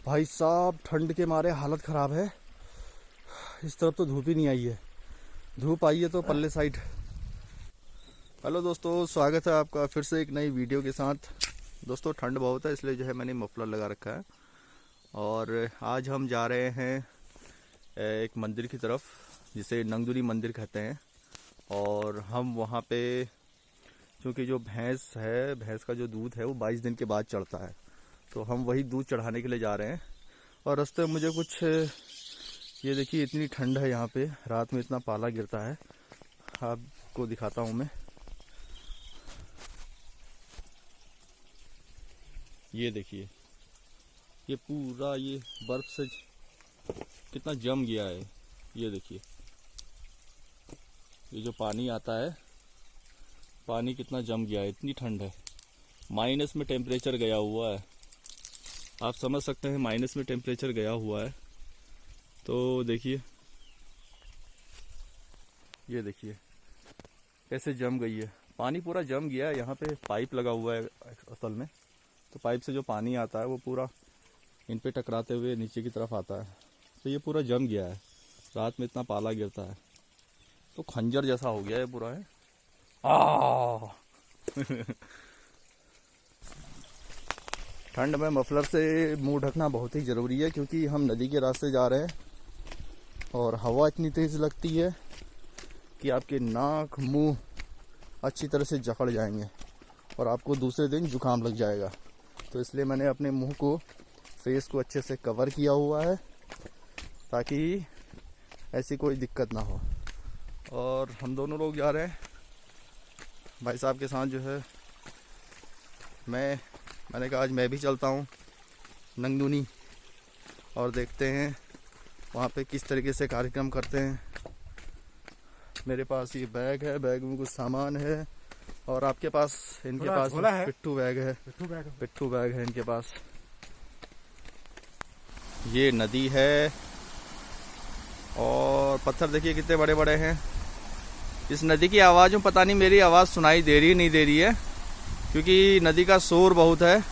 भाई साहब ठंड के मारे हालत ख़राब है। इस तरफ तो धूप ही नहीं आई है, धूप आई है तो पल्ले साइड। हेलो दोस्तों, स्वागत है आपका फिर से एक नई वीडियो के साथ। दोस्तों ठंड बहुत है इसलिए जो है मैंने मफलर लगा रखा है और आज हम जा रहे हैं एक मंदिर की तरफ जिसे नंगदुनी मंदिर कहते हैं। और हम वहाँ पे क्योंकि जो भैंस है, भैंस का जो दूध है वो 22 दिन के बाद चढ़ता है, तो हम वही दूध चढ़ाने के लिए जा रहे हैं। और रास्ते में मुझे कुछ ये देखिए इतनी ठंड है यहाँ पे, रात में इतना पाला गिरता है, आपको दिखाता हूँ मैं। ये देखिए ये पूरा ये बर्फ से कितना जम गया है। ये देखिए ये जो पानी आता है, पानी कितना जम गया है, इतनी ठंड है। माइनस में टेम्परेचर गया हुआ है, आप समझ सकते हैं माइनस में टेम्परेचर गया हुआ है। तो देखिए ये देखिए कैसे जम गई है, पानी पूरा जम गया है। यहाँ पे पाइप लगा हुआ है असल में, तो पाइप से जो पानी आता है वो पूरा इन पे टकराते हुए नीचे की तरफ आता है, तो ये पूरा जम गया है। रात में इतना पाला गिरता है तो खंजर जैसा हो गया है पूरा है। ठंड में मफलर से मुंह ढकना बहुत ही ज़रूरी है क्योंकि हम नदी के रास्ते जा रहे हैं और हवा इतनी तेज़ लगती है कि आपके नाक मुंह अच्छी तरह से जकड़ जाएंगे और आपको दूसरे दिन जुकाम लग जाएगा। तो इसलिए मैंने अपने मुंह को, फेस को अच्छे से कवर किया हुआ है ताकि ऐसी कोई दिक्कत ना हो। और हम दोनों लोग जा रहे हैं भाई साहब के साथ। जो है मैंने कहा आज मैं भी चलता हूँ नंगदुनी और देखते हैं वहाँ पे किस तरीके से कार्यक्रम करते हैं। मेरे पास ये बैग है, बैग में कुछ सामान है और आपके पास, इनके पास पिट्ठू बैग है, पिट्ठू बैग है इनके पास। ये नदी है और पत्थर देखिए कितने बड़े बड़े हैं। इस नदी की आवाज़ में पता नहीं मेरी आवाज़ सुनाई दे रही नहीं दे रही है क्योंकि नदी का शोर बहुत है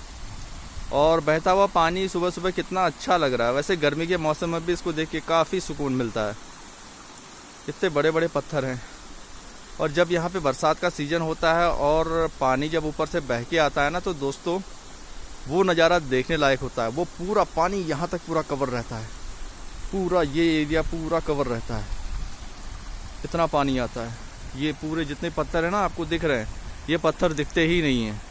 और बहता हुआ पानी सुबह सुबह कितना अच्छा लग रहा है। वैसे गर्मी के मौसम में भी इसको देख के काफ़ी सुकून मिलता है। इतने बड़े बड़े पत्थर हैं और जब यहाँ पे बरसात का सीज़न होता है और पानी जब ऊपर से बह के आता है ना, तो दोस्तों वो नज़ारा देखने लायक होता है। वो पूरा पानी यहाँ तक पूरा कवर रहता है, पूरा ये एरिया पूरा कवर रहता है, इतना पानी आता है। ये पूरे जितने पत्थर हैं ना आपको दिख रहे हैं, ये पत्थर दिखते ही नहीं हैं।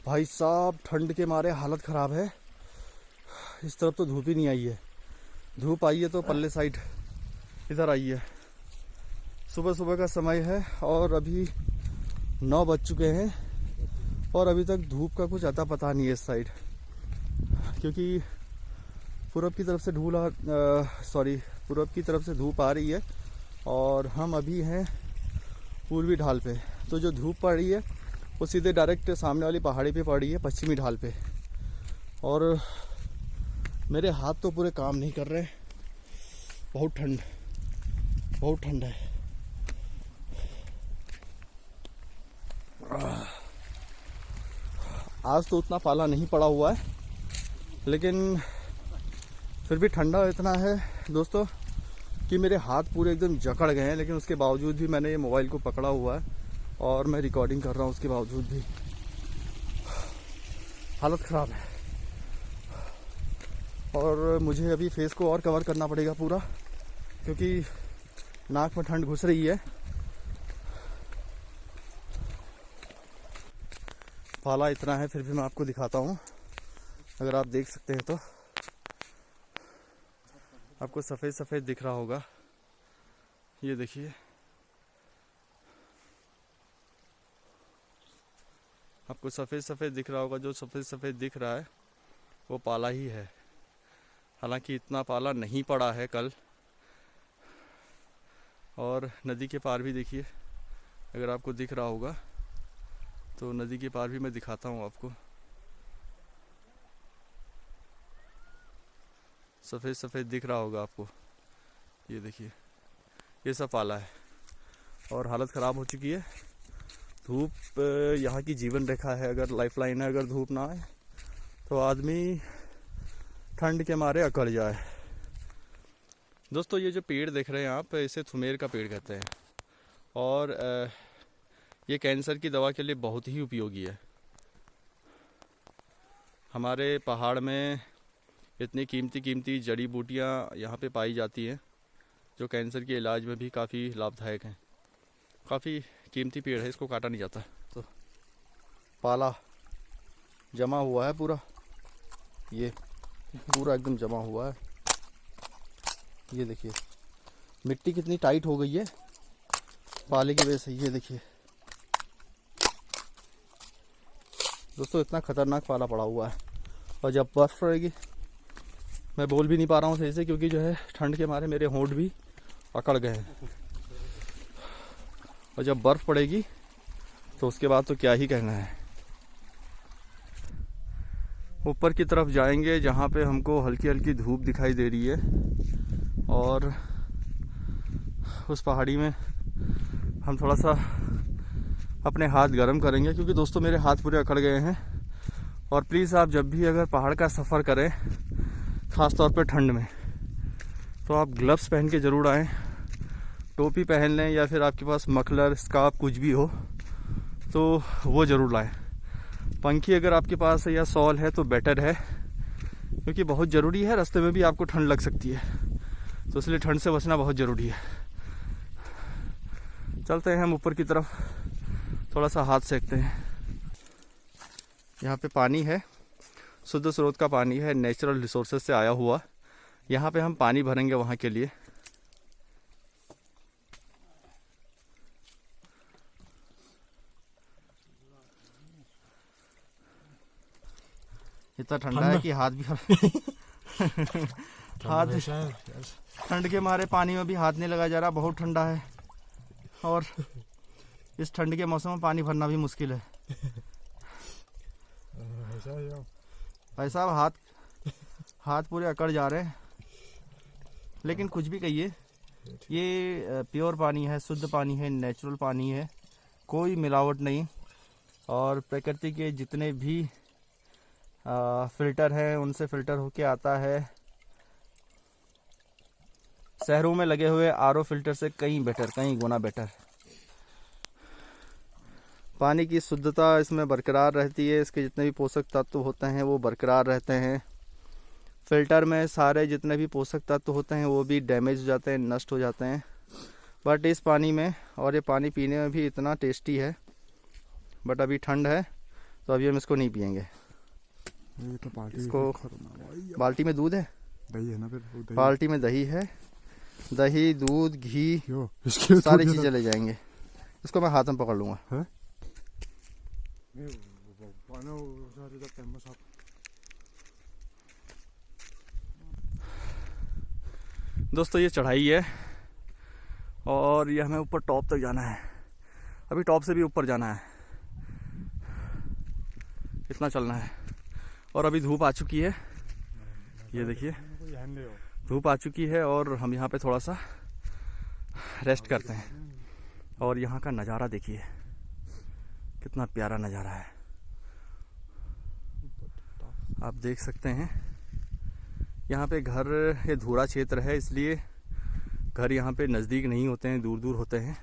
भाई साहब ठंड के मारे हालत ख़राब है। इस तरफ तो धूप ही नहीं आई है, धूप आई है तो पल्ले साइड इधर आई है। सुबह सुबह का समय है और अभी 9 बज चुके हैं और अभी तक धूप का कुछ अता पता नहीं है इस साइड, क्योंकि पूरब की तरफ से पूरब की तरफ से धूप आ रही है और हम अभी हैं पूर्वी ढाल पे। तो जो धूप पड़ रही है वो सीधे डायरेक्ट सामने वाली पहाड़ी पे पड़ रही है, पश्चिमी ढाल पे। और मेरे हाथ तो पूरे काम नहीं कर रहे, बहुत ठंड है। आज तो उतना पाला नहीं पड़ा हुआ है लेकिन फिर भी ठंडा इतना है दोस्तों कि मेरे हाथ पूरे एकदम जकड़ गए हैं। लेकिन उसके बावजूद भी मैंने ये मोबाइल को पकड़ा हुआ है और मैं रिकॉर्डिंग कर रहा हूँ, उसके बावजूद भी हालत ख़राब है। और मुझे अभी फेस को और कवर करना पड़ेगा पूरा क्योंकि नाक में ठंड घुस रही है। पाला इतना है फिर भी मैं आपको दिखाता हूँ, अगर आप देख सकते हैं तो आपको सफ़ेद सफ़ेद दिख रहा होगा। ये देखिए, आपको सफ़ेद सफ़ेद दिख रहा होगा। जो सफ़ेद सफ़ेद दिख रहा है वो पाला ही है। हालांकि इतना पाला नहीं पड़ा है कल। और नदी के पार भी देखिए, अगर आपको दिख रहा होगा तो नदी के पार भी मैं दिखाता हूँ आपको। सफ़ेद सफ़ेद दिख रहा होगा आपको, ये देखिए, ये सब पाला है और हालत ख़राब हो चुकी है। धूप यहाँ की जीवन रेखा है। अगर लाइफलाइन है, अगर धूप ना आए तो आदमी ठंड के मारे अकड़ जाए। दोस्तों, ये जो पेड़ देख रहे हैं आप, इसे थुमेर का पेड़ कहते हैं और ये कैंसर की दवा के लिए बहुत ही उपयोगी है। हमारे पहाड़ में इतनी कीमती कीमती जड़ी बूटियाँ यहाँ पे पाई जाती हैं जो कैंसर के इलाज में भी काफ़ी लाभदायक हैं। काफ़ी कीमती पेड़ है, इसको काटा नहीं जाता। तो पाला जमा हुआ है पूरा, ये पूरा एकदम जमा हुआ है। ये देखिए मिट्टी कितनी टाइट हो गई है पाले की वजह से। ये देखिए दोस्तों, इतना खतरनाक पाला पड़ा हुआ है। और जब बर्फ़ पड़ेगी, मैं बोल भी नहीं पा रहा हूँ सही से क्योंकि जो है ठंड के मारे मेरे होंठ भी अकड़ गए हैं। और जब बर्फ़ पड़ेगी तो उसके बाद तो क्या ही कहना है। ऊपर की तरफ जाएंगे जहाँ पे हमको हल्की हल्की धूप दिखाई दे रही है और उस पहाड़ी में हम थोड़ा सा अपने हाथ गर्म करेंगे क्योंकि दोस्तों मेरे हाथ पूरे अकड़ गए हैं। और प्लीज़ आप जब भी अगर पहाड़ का सफ़र करें, ख़ास तौर पे ठंड में, तो आप ग्लव्स पहन के ज़रूर आएँ। टोपी पहन लें या फिर आपके पास मफलर, स्कार्फ कुछ भी हो तो वो ज़रूर लाएं। पंखी अगर आपके पास है या शॉल है तो बेटर है क्योंकि बहुत ज़रूरी है। रास्ते में भी आपको ठंड लग सकती है, तो इसलिए ठंड से बचना बहुत ज़रूरी है। चलते हैं हम ऊपर की तरफ, थोड़ा सा हाथ सेकते हैं। यहाँ पे पानी है, शुद्ध स्रोत का पानी है, नेचुरल रिसोर्सेज से आया हुआ। यहाँ पे हम पानी भरेंगे वहाँ के लिए। इतना ठंडा है कि हाथ भी हाथ ठंड के मारे पानी में भी हाथ नहीं लगा जा रहा, बहुत ठंडा है। और इस ठंड के मौसम में पानी भरना भी मुश्किल है। भाई साहब हाथ पूरे अकड़ जा रहे हैं। लेकिन कुछ भी कहिए, ये प्योर पानी है, शुद्ध पानी है, नेचुरल पानी है, कोई मिलावट नहीं। और प्रकृति के जितने भी फ़िल्टर हैं उनसे फ़िल्टर होके आता है। शहरों में लगे हुए आरओ फिल्टर से कहीं बेटर, कहीं गुना बेटर। पानी की शुद्धता इसमें बरकरार रहती है, इसके जितने भी पोषक तत्व होते हैं वो बरकरार रहते हैं। फ़िल्टर में सारे जितने भी पोषक तत्व होते हैं वो भी डैमेज हो जाते हैं, नष्ट हो जाते हैं। बट इस पानी में, और ये पानी पीने में भी इतना टेस्टी है। बट अभी ठंड है तो अभी हम इसको नहीं पियेंगे। इसको बाल्टी में दूध है, दही है ना, फिर बाल्टी में दही है, दही, दूध, घी, सारी चीज़ें ले जाएंगे। इसको मैं हाथ में पकड़ लूँगा। दोस्तों ये चढ़ाई है और ये हमें ऊपर टॉप तक जाना है। अभी टॉप से भी ऊपर जाना है, इतना चलना है। और अभी धूप आ चुकी है, ये देखिए धूप आ चुकी है और हम यहाँ पे थोड़ा सा रेस्ट करते हैं। और यहाँ का नज़ारा देखिए कितना प्यारा नज़ारा है, आप देख सकते हैं। यहाँ पे घर, ये धूरा क्षेत्र है इसलिए घर यहाँ पे नज़दीक नहीं होते हैं, दूर दूर होते हैं।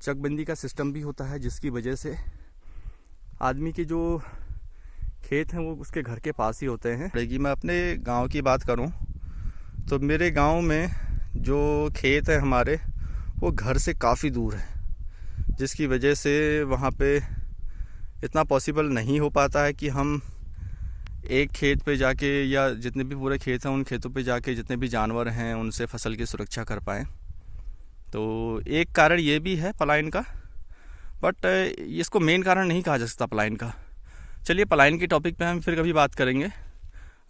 चकबंदी का सिस्टम भी होता है जिसकी वजह से आदमी के जो खेत हैं वो उसके घर के पास ही होते हैं। मैं अपने गांव की बात करूं तो मेरे गांव में जो खेत है हमारे वो घर से काफ़ी दूर है, जिसकी वजह से वहाँ पे इतना पॉसिबल नहीं हो पाता है कि हम एक खेत पे जाके या जितने भी पूरे खेत हैं उन खेतों पे जाके जितने भी जानवर हैं उनसे फसल की सुरक्षा कर पाएँ। तो एक कारण ये भी है पलायन का, बट इसको मेन कारण नहीं कहा जा सकता पलायन का। चलिए पलायन के टॉपिक पे हम फिर कभी बात करेंगे।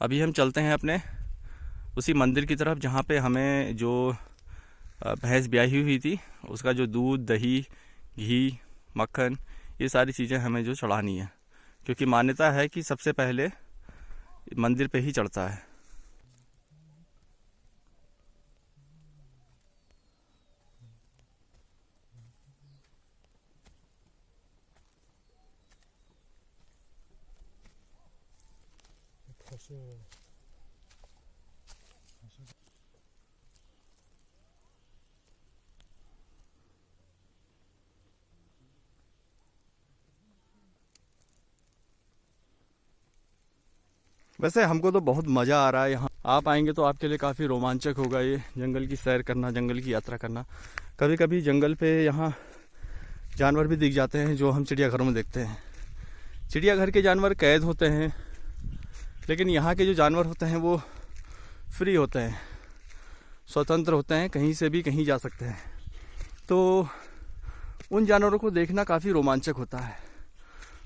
अभी हम चलते हैं अपने उसी मंदिर की तरफ जहाँ पे हमें जो भैंस ब्याही हुई थी उसका जो दूध, दही, घी, मक्खन, ये सारी चीज़ें हमें जो चढ़ानी है, क्योंकि मान्यता है कि सबसे पहले मंदिर पे ही चढ़ता है। वैसे हमको तो बहुत मज़ा आ रहा है यहाँ। आप आएंगे तो आपके लिए काफ़ी रोमांचक होगा ये जंगल की सैर करना, जंगल की यात्रा करना। कभी कभी जंगल पे यहाँ जानवर भी दिख जाते हैं जो हम चिड़ियाघरों में देखते हैं। चिड़ियाघर के जानवर कैद होते हैं, लेकिन यहाँ के जो जानवर होते हैं वो फ्री होते हैं, स्वतंत्र होते हैं, कहीं से भी कहीं जा सकते हैं। तो उन जानवरों को देखना काफ़ी रोमांचक होता है।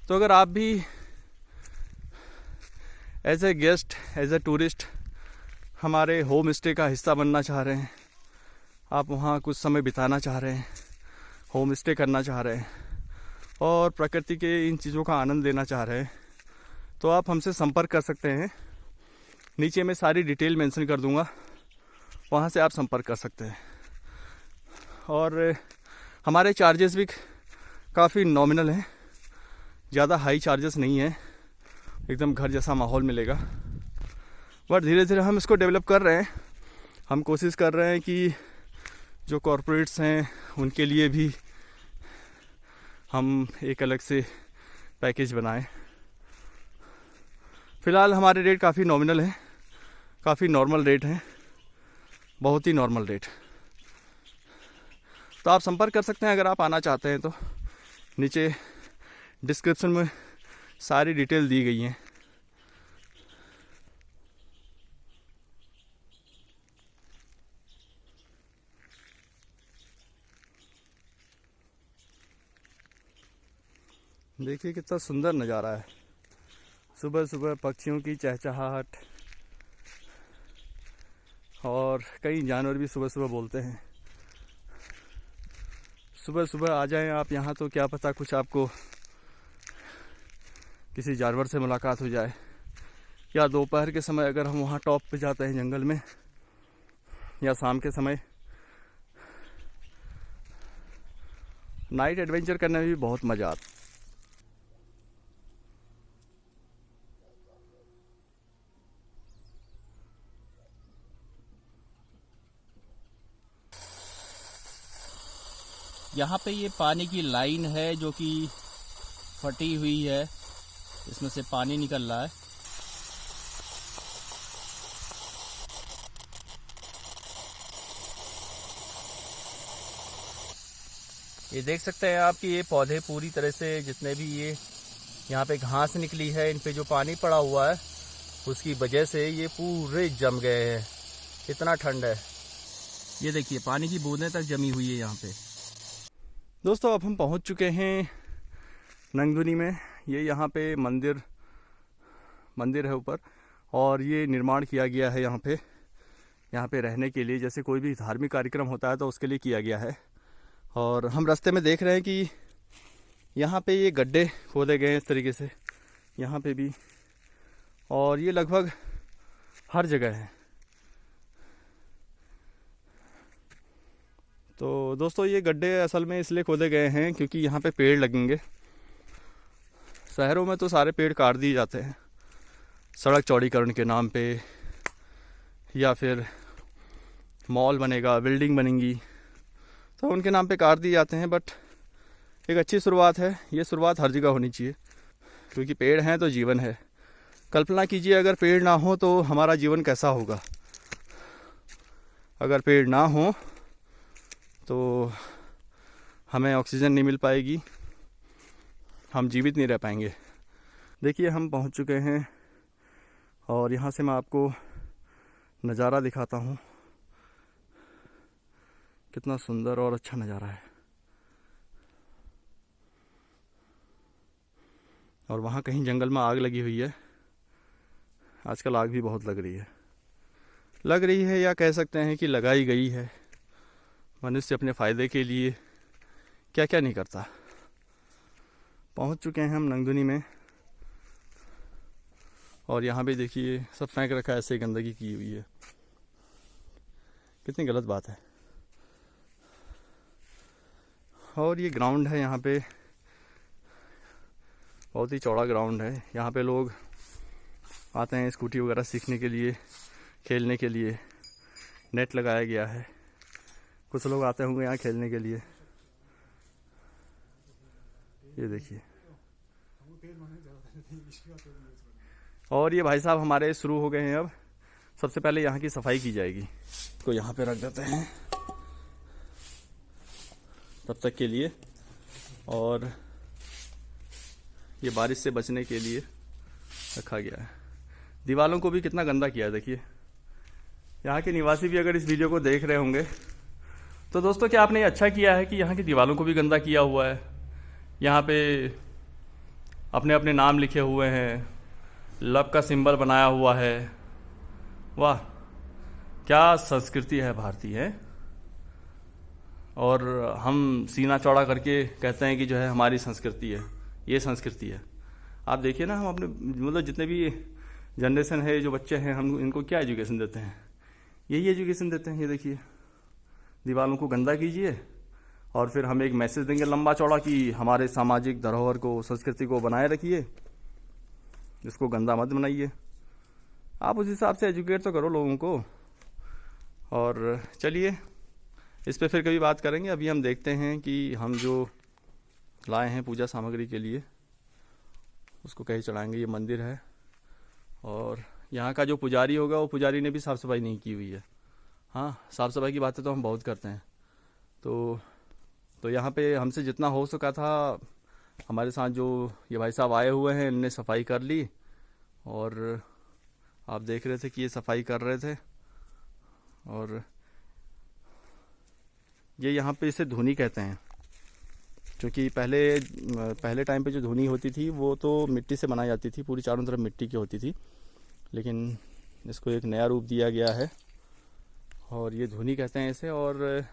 तो अगर आप भी as a guest, as a tourist हमारे होम स्टे का हिस्सा बनना चाह रहे हैं, आप वहाँ कुछ समय बिताना चाह रहे हैं, होम स्टे करना चाह रहे हैं और प्रकृति के इन चीज़ों का आनंद लेना चाह रहे हैं, तो आप हमसे संपर्क कर सकते हैं। नीचे मैं सारी डिटेल मेंशन कर दूंगा, वहाँ से आप संपर्क कर सकते हैं। और हमारे चार्जेस भी काफ़ी नॉमिनल हैं, ज़्यादा हाई चार्जेस नहीं हैं, एकदम घर जैसा माहौल मिलेगा। बट धीरे धीरे हम इसको डेवलप कर रहे हैं। हम कोशिश कर रहे हैं कि जो कॉरपोरेट्स हैं उनके लिए भी हम एक अलग से पैकेज बनाएं। फ़िलहाल हमारे रेट काफ़ी नॉमिनल हैं, काफ़ी नॉर्मल रेट हैं, बहुत ही नॉर्मल रेट। तो आप संपर्क कर सकते हैं अगर आप आना चाहते हैं तो। नीचे डिस्क्रिप्शन में सारी डिटेल दी गई हैं। देखिए कितना सुंदर नज़ारा है। सुबह सुबह पक्षियों की चहचहाहट, और कई जानवर भी सुबह सुबह बोलते हैं। सुबह सुबह आ जाएं आप यहाँ तो क्या पता कुछ आपको किसी जानवर से मुलाकात हो जाए, या दोपहर के समय अगर हम वहाँ टॉप पे जाते हैं जंगल में, या शाम के समय नाइट एडवेंचर करने में भी बहुत मज़ा आता है। यहाँ पे ये पानी की लाइन है जो कि फटी हुई है, इसमें से पानी निकल रहा है। ये देख सकते हैं आप कि ये पौधे पूरी तरह से, जितने भी ये यहाँ पे घास निकली है, इन पे जो पानी पड़ा हुआ है उसकी वजह से ये पूरे जम गए हैं। इतना ठंड है, ये देखिए पानी की बूंदें तक जमी हुई है यहाँ पे। दोस्तों अब हम पहुँच चुके हैं नंगधुनी में। ये यहाँ पे मंदिर है ऊपर, और ये निर्माण किया गया है यहाँ पे रहने के लिए। जैसे कोई भी धार्मिक कार्यक्रम होता है तो उसके लिए किया गया है। और हम रास्ते में देख रहे हैं कि यहाँ पे ये गड्ढे खोदे गए हैं इस तरीके से, यहाँ पे भी, और ये लगभग हर जगह है। तो दोस्तों ये गड्ढे असल में इसलिए खोदे गए हैं क्योंकि यहाँ पे पेड़ लगेंगे। शहरों में तो सारे पेड़ काट दिए जाते हैं सड़क चौड़ीकरण के नाम पे, या फिर मॉल बनेगा, बिल्डिंग बनेंगी, तो उनके नाम पे काट दिए जाते हैं। बट एक अच्छी शुरुआत है, ये शुरुआत हर जगह होनी चाहिए, क्योंकि पेड़ हैं तो जीवन है। कल्पना कीजिए अगर पेड़ ना हो तो हमारा जीवन कैसा होगा। अगर पेड़ ना हो तो हमें ऑक्सीजन नहीं मिल पाएगी, हम जीवित नहीं रह पाएंगे। देखिए हम पहुंच चुके हैं, और यहाँ से मैं आपको नज़ारा दिखाता हूँ। कितना सुंदर और अच्छा नज़ारा है। और वहाँ कहीं जंगल में आग लगी हुई है। आजकल आग भी बहुत लग रही है या कह सकते हैं कि लगाई गई है। मनुष्य अपने फ़ायदे के लिए क्या क्या नहीं करता। पहुँच चुके हैं हम नंगदुनी में, और यहाँ पे देखिए सब फेंक रखा है, ऐसे गंदगी की हुई है। कितनी गलत बात है। और ये ग्राउंड है, यहाँ पे बहुत ही चौड़ा ग्राउंड है। यहाँ पे लोग आते हैं स्कूटी वगैरह सीखने के लिए, खेलने के लिए। नेट लगाया गया है, कुछ लोग आते होंगे यहाँ खेलने के लिए। ये देखिए, और ये भाई साहब हमारे शुरू हो गए हैं। अब सबसे पहले यहाँ की सफाई की जाएगी। इसको यहाँ पे रख देते हैं तब तक के लिए। और ये बारिश से बचने के लिए रखा गया है। दीवारों को भी कितना गंदा किया है देखिए। यहाँ के निवासी भी अगर इस वीडियो को देख रहे होंगे तो दोस्तों, क्या आपने ये अच्छा किया है कि यहाँ की दीवारों को भी गंदा किया हुआ है। यहाँ पे अपने अपने नाम लिखे हुए हैं, लव का सिंबल बनाया हुआ है। वाह, क्या संस्कृति है भारतीय है। और हम सीना चौड़ा करके कहते हैं कि जो है हमारी संस्कृति है, ये संस्कृति है। आप देखिए ना, हम अपने मतलब जितने भी जनरेशन है, जो बच्चे हैं, हम इनको क्या एजुकेशन देते हैं? यही एजुकेशन देते हैं। ये देखिए, दीवारों को गंदा कीजिए और फिर हम एक मैसेज देंगे लंबा चौड़ा कि हमारे सामाजिक धरोहर को, संस्कृति को बनाए रखिए, इसको गंदा मत बनाइए। आप उस हिसाब से एजुकेट तो करो लोगों को। और चलिए, इस पे फिर कभी बात करेंगे। अभी हम देखते हैं कि हम जो लाए हैं पूजा सामग्री के लिए उसको कहीं चढ़ाएंगे। ये मंदिर है, और यहाँ का जो पुजारी होगा वो पुजारी ने भी साफ़ सफाई नहीं की हुई है। हाँ, साफ़ सफाई की बातें तो हम बहुत करते हैं। तो यहाँ पे हमसे जितना हो सका था, हमारे साथ जो ये भाई साहब आए हुए हैं, इनने सफाई कर ली। और आप देख रहे थे कि ये सफाई कर रहे थे। और ये यहाँ पे इसे धुनी कहते हैं, क्योंकि पहले टाइम पे जो धुनी होती थी वो तो मिट्टी से बनाई जाती थी, पूरी चारों तरफ मिट्टी की होती थी। लेकिन इसको एक नया रूप दिया गया है और ये धुनी कहते हैं इसे। और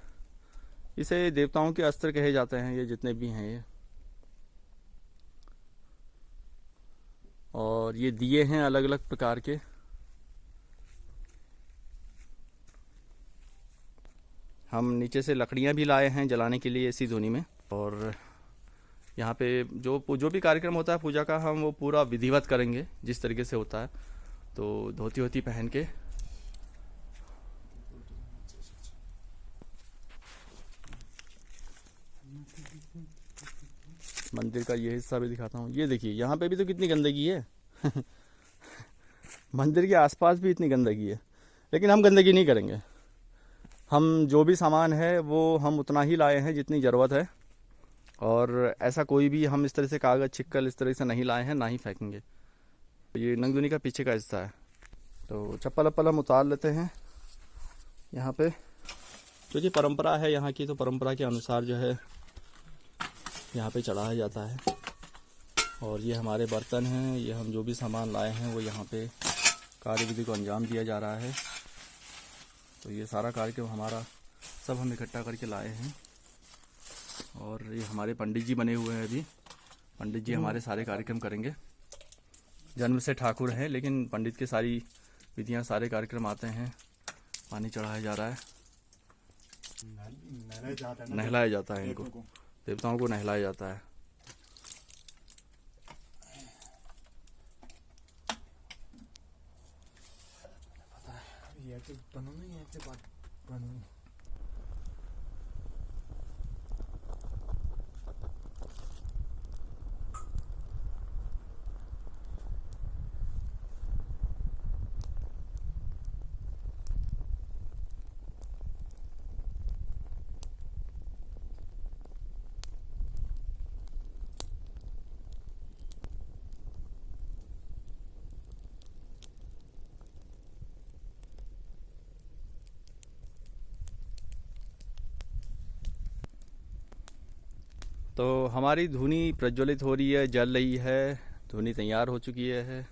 इसे देवताओं के अस्त्र कहे जाते हैं, ये जितने भी हैं ये। और ये दिए हैं अलग अलग प्रकार के। हम नीचे से लकड़ियाँ भी लाए हैं जलाने के लिए इसी धुनी में। और यहाँ पे जो भी कार्यक्रम होता है पूजा का, हम वो पूरा विधिवत करेंगे जिस तरीके से होता है। तो धोती वोती पहन के मंदिर का ये हिस्सा भी दिखाता हूँ। ये देखिए, यहाँ पे भी तो कितनी गंदगी है। मंदिर के आसपास भी इतनी गंदगी है, लेकिन हम गंदगी नहीं करेंगे। हम जो भी सामान है वो हम उतना ही लाए हैं जितनी ज़रूरत है। और ऐसा कोई भी हम इस तरह से कागज़ छिक्कल इस तरह से नहीं लाए हैं, ना ही फेंकेंगे। ये नंगदुनी का पीछे का हिस्सा है। तो चप्पल वप्पल हम उतार लेते हैं यहाँ पे, क्योंकि परंपरा है यहाँ की। तो परंपरा के अनुसार जो है यहाँ पे चढ़ाया जाता है। और ये हमारे बर्तन हैं, ये हम जो भी सामान लाए हैं वो यहाँ पे कार्यविधि को अंजाम दिया जा रहा है। तो ये सारा कार्यक्रम हमारा सब हम इकट्ठा करके लाए हैं। और ये हमारे पंडित जी बने हुए हैं अभी। पंडित जी हमारे सारे कार्यक्रम करेंगे। जन्म से ठाकुर हैं, लेकिन पंडित की सारी विधियाँ, सारे कार्यक्रम आते हैं। पानी चढ़ाया जा रहा है, नहलाया जाता है इनको, देवताओं को नहलाया जाता है। तो हमारी धुनी प्रज्वलित हो रही है, जल रही है। धुनी तैयार हो चुकी है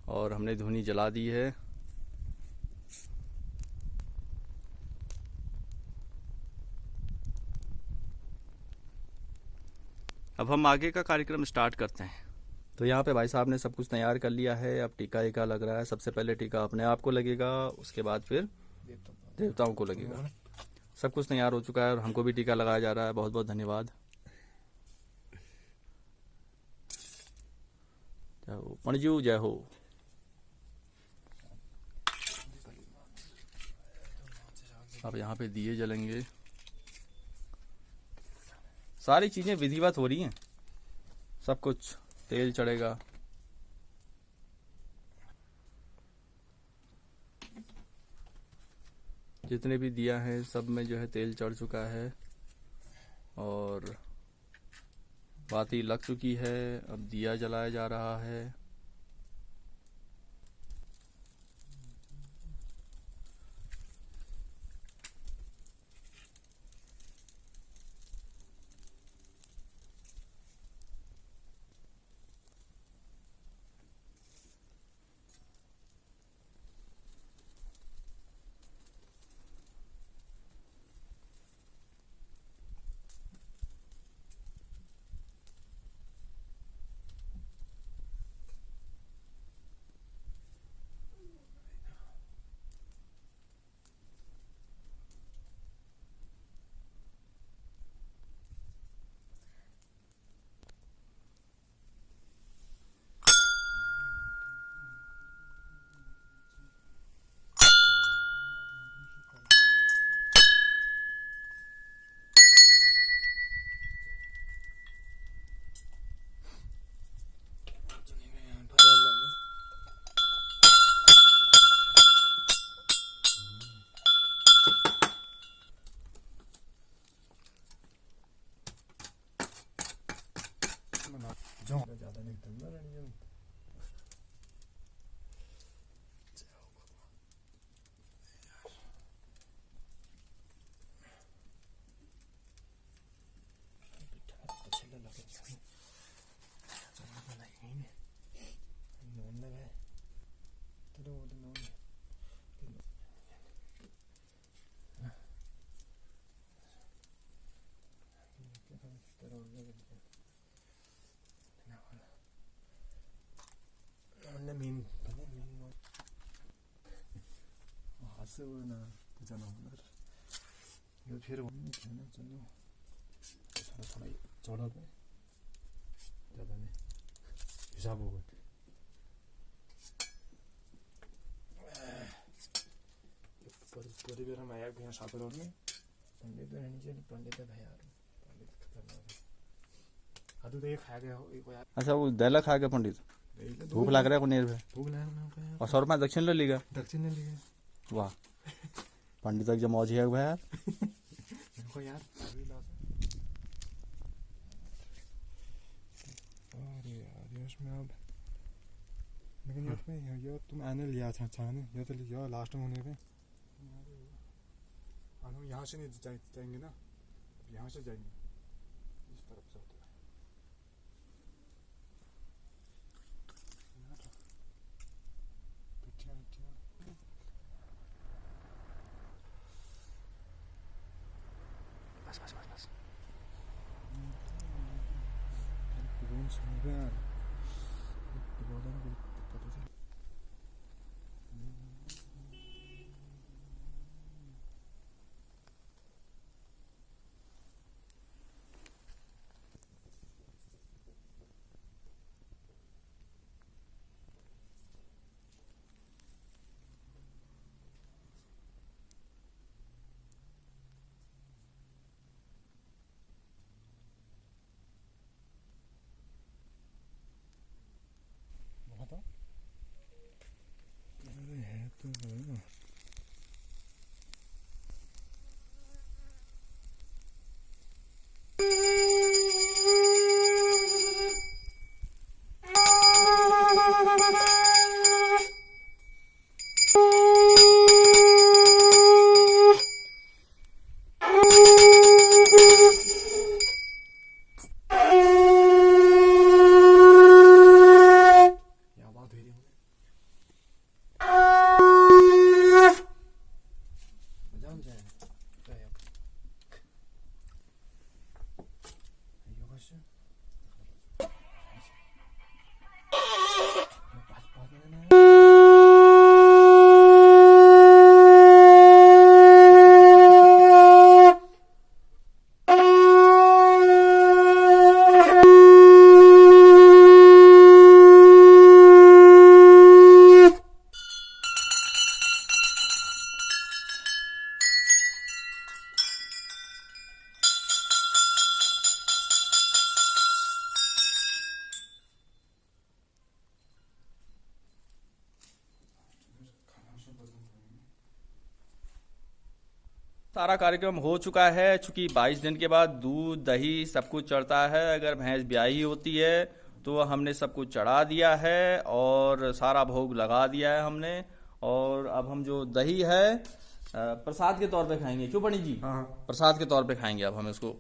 और हमने धुनी जला दी है। अब हम आगे का कार्यक्रम स्टार्ट करते हैं। तो यहाँ पे भाई साहब ने सब कुछ तैयार कर लिया है। अब टीका ईका लग रहा है। सबसे पहले टीका अपने आप को लगेगा, उसके बाद फिर देवताओं को लगेगा। सब कुछ तैयार हो चुका है और हमको भी टीका लगाया जा रहा है। बहुत बहुत धन्यवाद। जय हो पणजू, जय हो। अब यहाँ पे दिए जलेंगे। सारी चीजें विधिवत हो रही हैं। सब कुछ तेल चढ़ेगा। जितने भी दिया है सब में जो है तेल चढ़ चुका है और बाती लग चुकी है। अब दिया जलाया जा रहा है। ज्यादा नहीं ठंडा रहनी min 하스나 되잖아 오늘 이거 फिर 되나 चलो थोड़ा चौड़ा पे ज़्यादा नहीं हिसाब होगा परिवार हम आया भैया साथ रोड में पंडित है नीचे पंडित है भैया पंडित खतरनाक है आदू तो ये खा गया एक यार। अच्छा वो दैला खा गया पंडित। भूख लग रहा है को नेर पे। भूख लगा और 100 रुपया दक्षिण ले लेगा। दक्षिण ले लिया। वाह पंडित तक जो मौज है यार। इनको यार अभी ला अरे यार इसमें अब लेकिन यार पे यार तुम आने लिया था चाहने ये तो लिया लास्ट में होने पे हम यहाँ से नहीं जाएंगे ना यहाँ से जाएंगे इस तरफ से होते बस बस बस बस कौन सुनेगा यार बोला ना पता चल था 다음 장 또요. 이것이 सारा कार्यक्रम हो चुका है। चूंकि 22 दिन के बाद दूध दही सब कुछ चढ़ता है। अगर भैंस ब्याही होती है तो हमने सब कुछ चढ़ा दिया है और सारा भोग लगा दिया है हमने। और अब हम जो दही है प्रसाद के तौर पे खाएंगे। क्यों पंडित जी? हाँ प्रसाद के तौर पे खाएंगे अब हम इसको।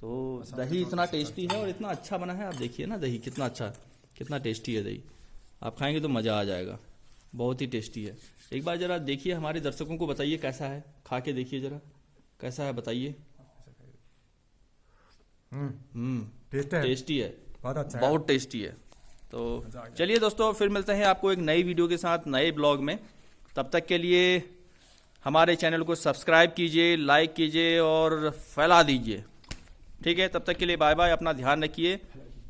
तो दही इतना टेस्टी है और इतना अच्छा बना है। आप देखिए ना दही कितना अच्छा, कितना टेस्टी है दही। आप खाएंगे तो मज़ा आ जाएगा, बहुत ही टेस्टी है। एक बार जरा देखिए, हमारे दर्शकों को बताइए कैसा है, खा के देखिए जरा कैसा है, बताइए। टेस्ट है, टेस्टी है, बहुत अच्छा है। बहुत टेस्टी है। तो चलिए दोस्तों, फिर मिलते हैं आपको एक नई वीडियो के साथ नए ब्लॉग में। तब तक के लिए हमारे चैनल को सब्सक्राइब कीजिए, लाइक कीजिए और फैला दीजिए। ठीक है, तब तक के लिए बाय बाय, अपना ध्यान रखिए।